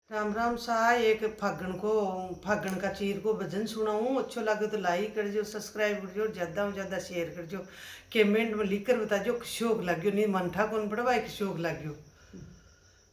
राम राम सा। एक फागण का चीर को भजन सुनाऊं। अच्छो लगे तो लाइक कर जो, सब्सक्राइब कर जो, ज्यादा में ज्यादा शेयर कर जो, कमेंट में लिख कर बता जो शौक लाग्यो। नहीं मनठा कौन पड़ा भाई शौक लाग्यो।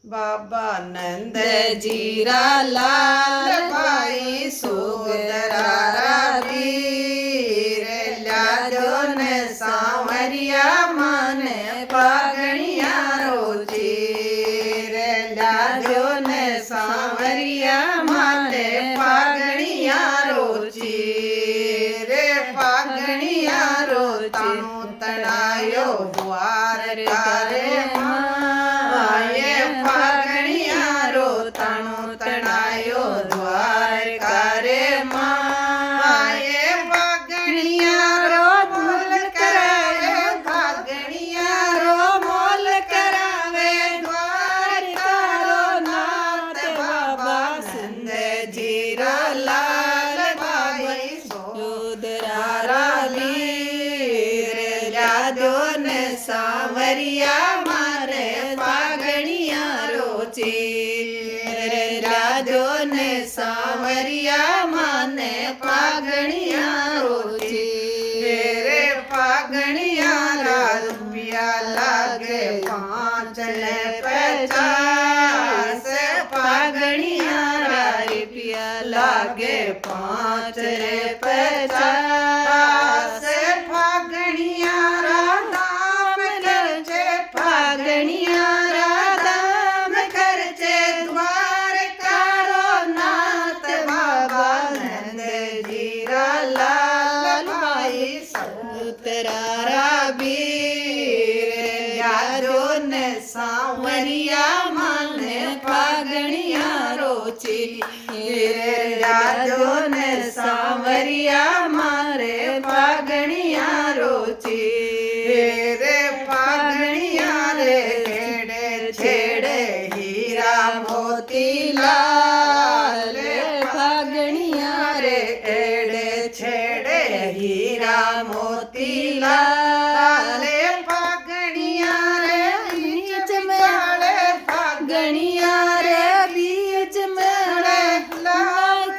बाबा नंद जीरा लाल भाई सोगरारा वीर लाजो ने सांवरिया मन पागणिया रोचीर लाजो ने सांवरिया मन पागणिया रोचीर पागणिया रो ताणु तणायो द्वार करे माये पागणिया रो ताणु तणायो द्वार करे माये पागणिया रो मोल करावे पागणिया रो मोल करावे द्वार करो नाथ बाबा संद जीरा लाल भाई सोदरारा वीर लादो ने सांवरिया मारे पागणिया रोची लादो ने सांवरिया माने पागणिया रोची रे पागणिया रुपया लागे 5 ने 50 पागणिया रुपया लागे 5 ने 50 पागणिया राधाम करचे पागणिया राधाम करचे द्वार करो नाथ बाबा नंद जीरा लाल भाई समुतरारा वीर यादो ने सांवरिया माने पागणिया रोची यादो ने सांवरिया मारे पागणिया रोची रे पागणिया रे खेड़े छेड़े हीरा मोती लाल पागणिया रे एड़े छेड़े हीरा मोती लाल पागणिया रे बीच में पागणिया रे बीच में लाल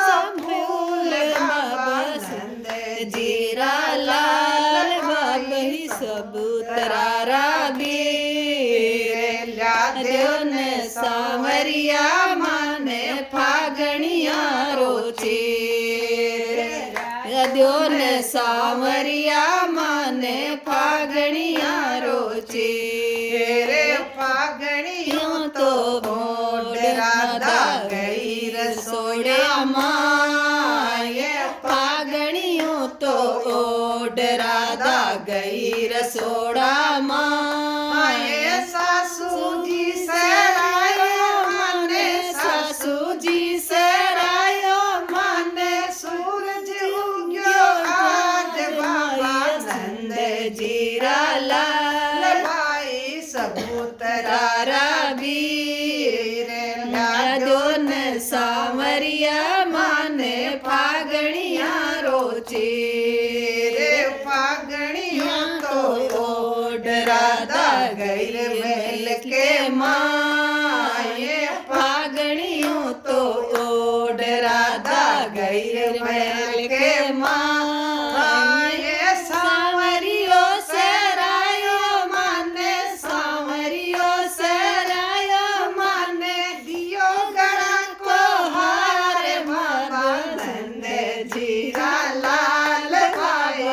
संभूल बाबा संद जीरा लाल बाबा ही सबूतरारा वीर लादो ने सांवरिया माने पागणिया रोची लादो ने सांवरिया माने पागणिया रोची रे पागणियों तो मोड़ राधा गई रसोड़ा माये पागणियों तो ओड राधा गई रसोड़ा माये सासू जी सरायो माने सासू जी सरायो माने सूरज उग्यो आज बाबा नंद जीरा लाल भाई सबूतरारा वीर लादो ने सांवरिया माने पागणिया रोची रे पागणिया तो ओड राधा गई महल के माये पागणियों तो ओड राधा गई महल के माये सांवरियो सरायो माने सांवरियो सरायो माने दियो गड़ा को हार बाबा नंद जीरा लाल भाई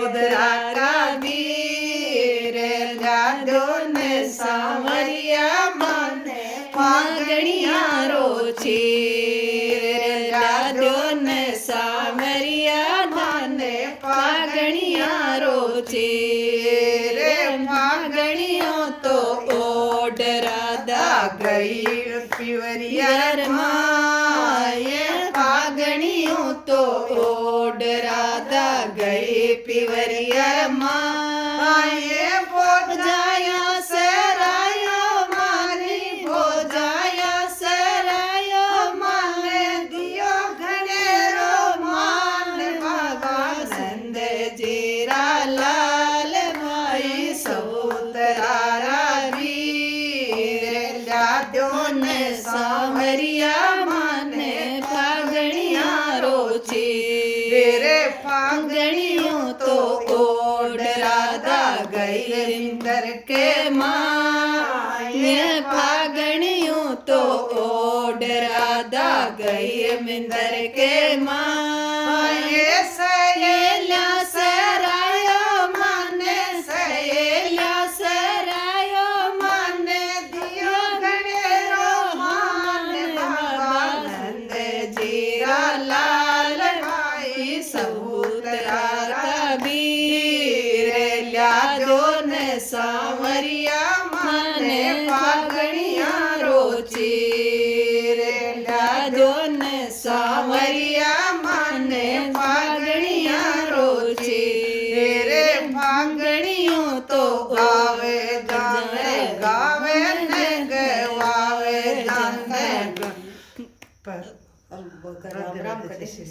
उदरारा वीर लादो ने सांवरिया माने पागणिया रोची लादो ने सांवरिया माने पागणिया रोची रे पागणियों तो ओड राधा गई पिवरिया माये पागणियों तो ओड राधा गई पिवरिया माये बोझाया सरायो मारी बोझाया सरायो माने दियो घनेरो मान बाबा नंद जीरा लाल भाई सबूतरारा वीर लादो ने सावरिया माने फागणिया रोचे रे फागणियों तो ओढ़ राधा गई इंदर के माए फागणियों तो ओढ़ राधा गई मिंदर के माए सहेलिया सरायो माने सहेलिया सरायो माने दियो गणेरो माने बाबा नंद जीरा लाल भाई सबूतरा कबीर ल्या दो ने सांवरिया माने फागणिया रोची ल्या दो ने सांवरिया माने फागणिया रोची रे फागणियों तो गावे जाने गावे ने गवावे जाने पर राम राम करे